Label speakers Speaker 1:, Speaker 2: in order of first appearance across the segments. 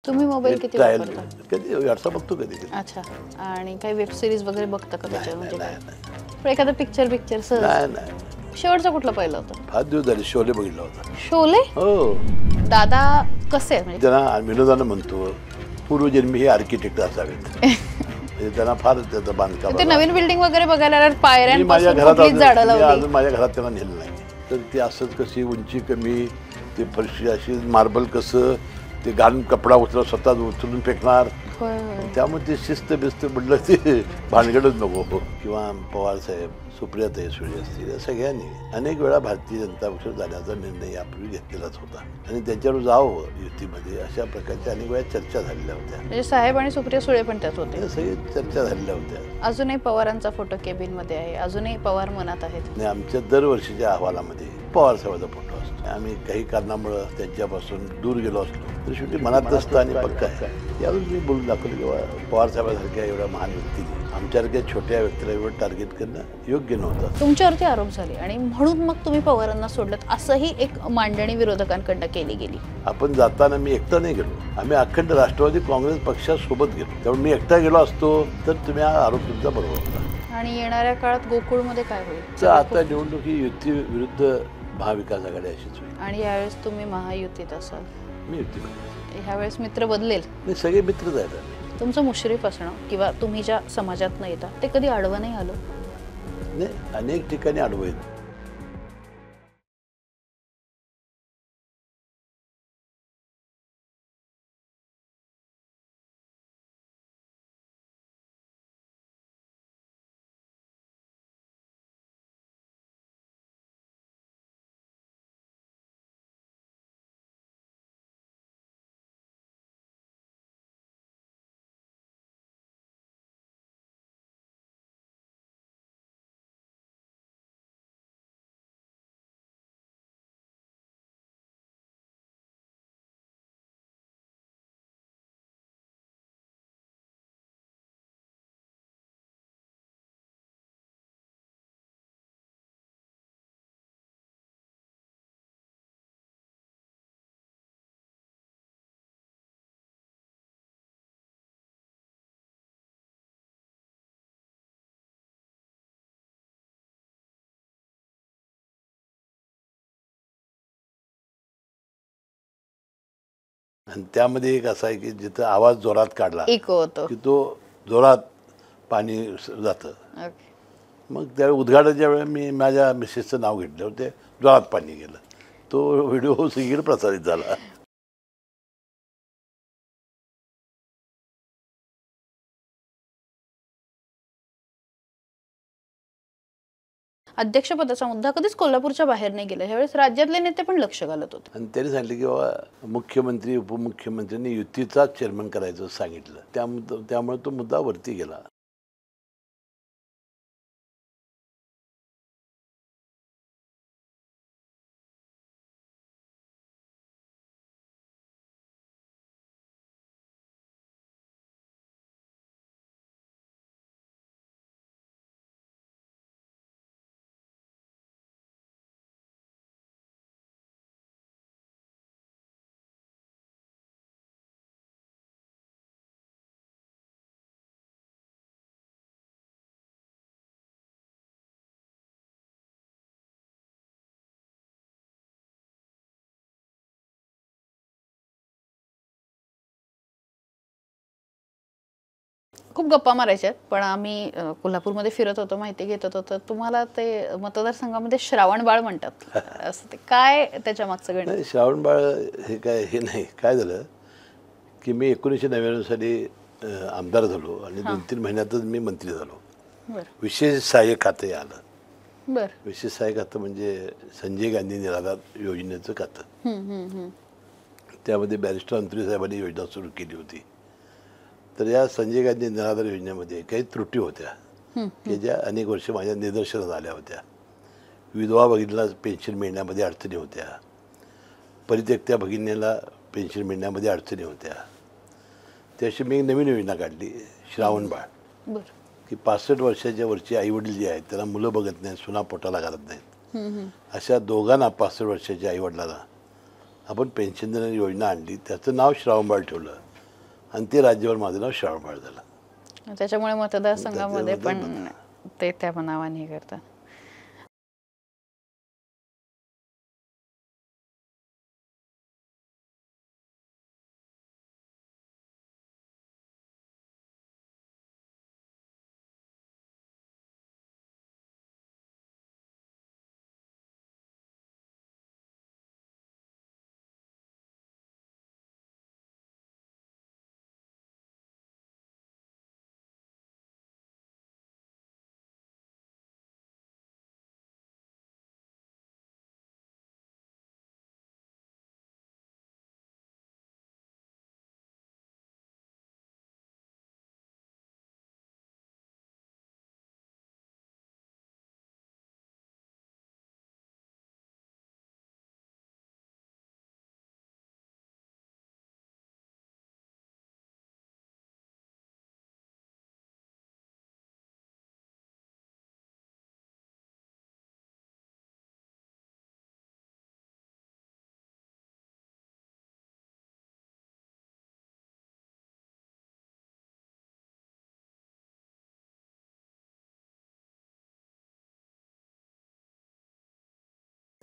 Speaker 1: तुम्ही मोबाईल किती
Speaker 2: ट्रायल
Speaker 1: वापरता?
Speaker 2: कधी व्हॉट्सअप बघतो कधी कधी.
Speaker 1: अच्छा. आणि काही वेब सिरीज वगैरे बघता का त्याच्यावर म्हणजे काय?
Speaker 2: नाही
Speaker 1: पण एखादा पिक्चर सहज
Speaker 2: नाही नाही
Speaker 1: शेवटचा कुठला पाहिलं होतं?
Speaker 2: फार दिवस झाले शोले बघितला होता.
Speaker 1: शोले?
Speaker 2: हो
Speaker 1: दादा कसे आहेत म्हणजे?
Speaker 2: त्यांना विनोदानं म्हणतो पूर्वजन्मी हे आर्किटेक्ट असावेत. म्हणजे त्यांना फार त्याचं बांधकाम
Speaker 1: ते नवीन बिल्डिंग वगैरे बघायला आल्यावर
Speaker 2: मी माझ्या
Speaker 1: पायऱ्यांपासून
Speaker 2: घरात
Speaker 1: कुठलीच झाडं
Speaker 2: मी
Speaker 1: लावली.
Speaker 2: अजून माझ्या घरात त्यांना नेलं नाही. तर ते असंच कशी उंची कमी ते फरशी अशी मार्बल कसं ते घालून कपडा उचला स्वतः उचलून फेकणार.
Speaker 1: होय, होय.
Speaker 2: त्यामुळे ते शिस्त बिस्त म्हटलं ते भानगडच नको. किंवा पवार साहेब सुप्रियाताई सुळे असतील या सगळ्यांनी अनेक वेळा भारतीय जनता पक्ष जाण्याचा निर्णय यापूर्वी घेतलेलाच होता आणि त्याच्यावर जावं युतीमध्ये अशा प्रकारच्या अनेक वेळा चर्चा झालेल्या होत्या.
Speaker 1: म्हणजे साहेब आणि सुप्रिया सुळे पण त्यात होते.
Speaker 2: या सगळ्या चर्चा झालेल्या होत्या.
Speaker 1: अजूनही पवारांचा फोटो केबिन मध्ये आहे, अजूनही पवार मनात आहेत.
Speaker 2: आणि आमच्या दरवर्षीच्या अहवालामध्ये पवार साहेबाचा फोटो असतो. आम्ही काही कारणामुळं त्यांच्यापासून दूर गेलो असलो तर शेवटी मनात असतं आणि पक्का आहे. यावेळी मी बोलून दाखवलं की पवार साहेबांसारख्या एवढ्या महान व्यक्तीने आमच्यासारख्या छोट्या व्यक्तीला एवढं टार्गेट करणं योग्य नव्हतं.
Speaker 1: तुमच्यावरती आरोप झाले आणि म्हणून मग तुम्ही पवारांना सोडलं असंही एक मांडणी विरोधकांकडनं केली गेली.
Speaker 2: आपण जाताना मी एकटा नाही गेलो, आम्ही अखंड राष्ट्रवादी काँग्रेस पक्षासोबत गेलो. त्यामुळे मी एकटा गेलो असतो तर तुम्ही हा आरोप तुमचा बरोबर होता.
Speaker 1: आणि येणाऱ्या काळात गोकुळमध्ये काय होईल?
Speaker 2: तर आता निवडणुकी युती विरुद्ध महाविकास आघाडी अशीच होईल.
Speaker 1: आणि यावेळेस तुम्ही महायुतीत असाल.
Speaker 2: मी युतीमध्ये
Speaker 1: ह्यावेळेस मित्र बदलेल.
Speaker 2: नाही, सगळे मित्रच आहेत आम्ही.
Speaker 1: तुमचं मुश्रीफ असणं किंवा तुम्ही ज्या समाजात न येता ते कधी आडवं नाही आलं?
Speaker 2: नाही, अनेक ठिकाणी आडवं आहेत. आणि त्यामध्ये एक असं आहे की जिथं आवाज जोरात काढला
Speaker 1: इको होतो.
Speaker 2: की तो जोरात पाणी जातं.
Speaker 1: ओके.
Speaker 2: मग त्या उद्घाटनाच्या वेळी मी माझ्या मिसेसचं नाव घेतलं, ते जोरात पाणी गेलं. तो व्हिडिओ सगळीकडे प्रसारित झाला.
Speaker 1: अध्यक्षपदाचा मुद्दा कधीच कोल्हापूरच्या बाहेर नाही गेला. ह्यावेळेस राज्यातले नेते पण लक्ष घालत होते.
Speaker 2: आणि त्यांनी सांगितलं की बाबा मुख्यमंत्री उपमुख्यमंत्र्यांनी युतीचाच चेअरमन करायचं सांगितलं. त्यामुळे तो मुद्दा वरती गेला.
Speaker 1: खूप गप्पा मारायच्या पण आम्ही कोल्हापूरमध्ये फिरत होतो, माहिती घेत होतो. तर तुम्हाला ते मतदारसंघामध्ये श्रावण बाळ म्हणतात असं ते काय त्याच्या मागचं गणित?
Speaker 2: नाही, श्रावण बाळ हे नाही. काय झालं की मी 1999 साली आमदार झालो आणि 2-3 महिन्यातच मी मंत्री झालो.
Speaker 1: बरं
Speaker 2: विशेष सहाय्यक खातं आलं.
Speaker 1: बरं.
Speaker 2: विशेष सहाय्यक खातं म्हणजे संजय गांधी निराधार योजनेचं खातं. त्यामध्ये बॅरिस्टर अंतरी साहेबांनी योजना सुरू केली होती. तर या संजय गांधी निराधार योजनेमध्ये काही त्रुटी होत्या की ज्या अनेक वर्ष माझ्या निदर्शनास आल्या होत्या. विधवा भगिनीला पेन्शन मिळण्यामध्ये अडचणी होत्या. परित्यक्त्या भगिनीला पेन्शन मिळण्यामध्ये अडचणी होत्या. त्याशी मी एक नवीन योजना काढली, श्रावण बाळ.
Speaker 1: बरं.
Speaker 2: की 65 वर्षाच्या वरची आईवडील जे आहेत त्यांना मुलं बघत नाहीत, सुना पोटाला घालत नाहीत, अशा दोघांना 65 वर्षाच्या आईवडिलांना आपण पेन्शन देणारी योजना आणली. त्याचं नाव श्रावण बाळ ठेवलं. आणि ते राज्यभर माझं नाव श्रावणबाळ झालं.
Speaker 1: त्याच्यामुळे मतदारसंघामध्ये पण ते त्या नावाने हे करतात.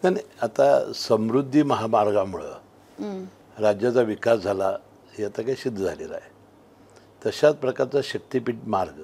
Speaker 2: नाही नाही, आता समृद्धी महामार्गामुळं राज्याचा विकास झाला हे आता काही सिद्ध झालेलं आहे. तशाच प्रकारचा शक्तिपीठ मार्ग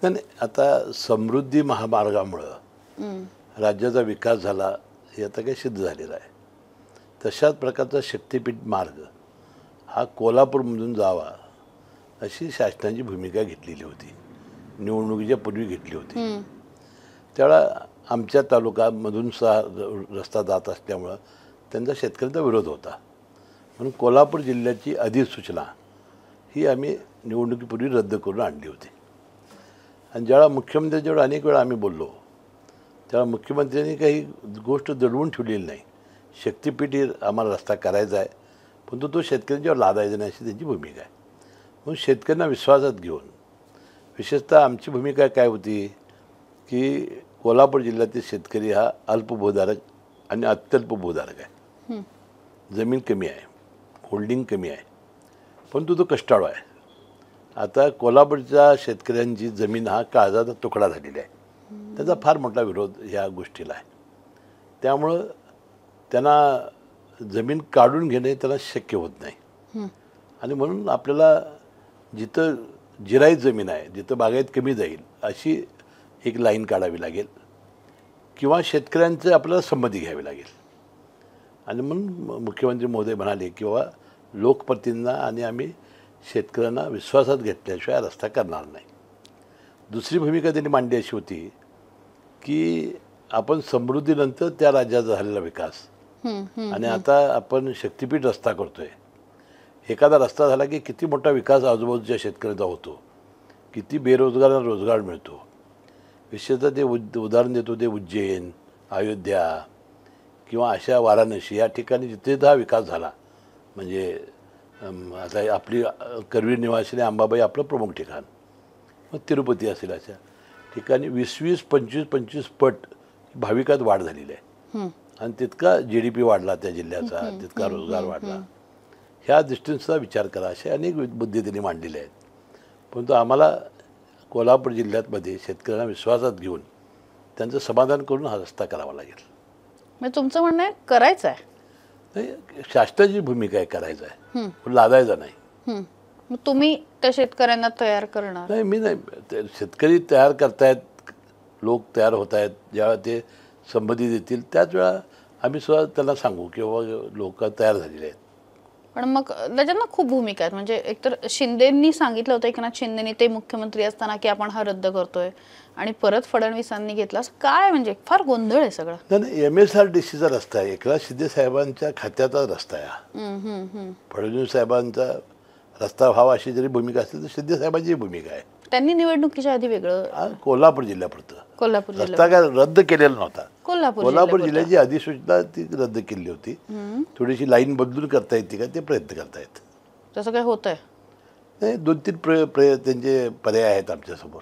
Speaker 2: नाही नाही, आता समृद्धी महामार्गामुळं राज्याचा विकास झाला हे आता काही सिद्ध झालेलं आहे. तशाच प्रकारचा शक्तिपीठ मार्ग हा कोल्हापूरमधून जावा अशी शासनाची भूमिका घेतलेली होती, निवडणुकीच्या पूर्वी घेतली होती. त्यावेळा आमच्या तालुक्यामधून रस्ता जात असल्यामुळं त्यांचा शेतकऱ्यांचा विरोध होता. म्हणून कोल्हापूर जिल्ह्याची अधिसूचना ही आम्ही निवडणुकीपूर्वी रद्द करून आणली होती. आणि ज्यावेळा मुख्यमंत्र्यांच्यावर अनेक वेळा आम्ही बोललो त्यावेळा मुख्यमंत्र्यांनी काही गोष्ट दडवून ठेवलेली नाही. शक्तिपीठ आम्हाला रस्ता करायचा आहे, पण तो शेतकऱ्यांच्यावर लादायचा नाही अशी त्यांची भूमिका आहे. म्हणून शेतकऱ्यांना विश्वासात घेऊन, विशेषतः आमची भूमिका काय होती की कोल्हापूर जिल्ह्यातील शेतकरी हा अल्पभूधारक आणि अत्यल्प भूधारक आहे. जमीन कमी आहे, होल्डिंग कमी आहे, परंतु तो कष्टाळू आहे. आता कोल्हापूरच्या शेतकऱ्यांची जमीन हा काळजाचा तुकडा झालेला आहे. त्याचा फार मोठा विरोध ह्या गोष्टीला आहे. त्यामुळं त्यांना जमीन काढून घेणे त्यांना शक्य होत नाही. आणि म्हणून आपल्याला जिथं जिरायत जमीन आहे, जिथं बागायत कमी जाईल अशी एक लाईन काढावी लागेल किंवा शेतकऱ्यांचं आपल्याला संमती घ्यावी लागेल. आणि म्हणून मुख्यमंत्री महोदय म्हणाले की बाबा लोकप्रतिनिधींना आणि आम्ही शेतकऱ्यांना विश्वासात घेतल्याशिवाय रस्ता करणार नाही. दुसरी भूमिका त्यांनी मांडली अशी होती की आपण समृद्धीनंतर त्या राज्याचा झालेला विकास आणि आता आपण शक्तिपीठ रस्ता करतोय. एखादा रस्ता झाला की किती मोठा विकास आजूबाजूच्या शेतकऱ्याचा होतो, किती बेरोजगारांना रोजगार मिळतो. विशेषतः ते उदाहरण देतो ते उज्जैन, अयोध्या किंवा अशा वाराणसी या ठिकाणी जिथे हा विकास झाला. म्हणजे आता आपली करवीर निवासिनी अंबाबाई आपलं प्रमुख ठिकाण, मग तिरुपती असेल, अशा ठिकाणी 20-20, 25-25 पट भाविकात वाढ झालेली आहे. आणि तितका GDP वाढला त्या जिल्ह्याचा, तितका रोजगार वाढला. ह्या दृष्टीचा विचार करा असे अनेक मुद्दे त्यांनी मांडलेले आहेत. परंतु आम्हाला कोल्हापूर जिल्ह्यामध्ये शेतकऱ्यांना विश्वासात घेऊन त्यांचं समाधान करून हा रस्ता करावा लागेल.
Speaker 1: म्हणजे तुमचं म्हणणं आहे करायचं आहे,
Speaker 2: नाही शासनाची भूमिका आहे, करायचं आहे, पण लादायचं नाही.
Speaker 1: मग तुम्ही त्या शेतकऱ्यांना तयार करणार?
Speaker 2: नाही, मी नाही. शेतकरी तयार करतायत, लोक तयार होत आहेत. जेव्हा ते संमती देतील त्याच वेळा आम्ही सुद्धा त्यांना सांगू की बाबा लोक तयार झालेले आहेत.
Speaker 1: पण मग त्याच्यात खूप भूमिका आहेत. म्हणजे एकतर शिंदेंनी सांगितलं होतं, एकनाथ शिंदेनी ते मुख्यमंत्री असताना की आपण हा रद्द करतोय, आणि परत फडणवीसांनी घेतला. काय म्हणजे फार गोंधळ आहे सगळं.
Speaker 2: नाही, MSRDCचा रस्ता आहे, एकनाथ शिंदे साहेबांच्या खात्याचा रस्ता आहे हा. फडणवीस साहेबांचा रस्ता व्हावा अशी जरी भूमिका असेल तर शिंदे साहेबांची भूमिका आहे.
Speaker 1: त्यांनी निवडणुकीच्या आधी वेगळं
Speaker 2: कोल्हापूर जिल्ह्यापुरतं
Speaker 1: कोल्हापूर
Speaker 2: रस्ता काय रद्द केलेला नव्हता.
Speaker 1: कोल्हापूर
Speaker 2: जिल्ह्याची अधिसूचना ती रद्द केली होती. थोडीशी लाईन बदलून करता येते का ते प्रयत्न करतायत.
Speaker 1: तसं काय होत आहे?
Speaker 2: नाही, 2-3 त्यांचे पर्याय आहेत आमच्यासमोर.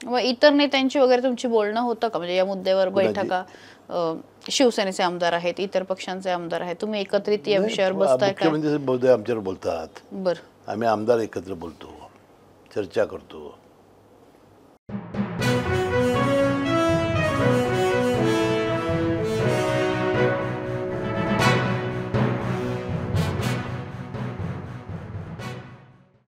Speaker 1: मग इतर नेत्यांची वगैरे तुमची बोलणं होतं का? म्हणजे या मुद्द्यावर बैठका, शिवसेनेचे आमदार आहेत, इतर पक्षांचे आमदार आहेत, तुम्ही एकत्रित या विषयावर बसताय का?
Speaker 2: मुख्यमंत्री महोदय आमच्यावर बोलतात,
Speaker 1: बरं,
Speaker 2: आम्ही आमदार एकत्र बोलतो, चर्चा करतो.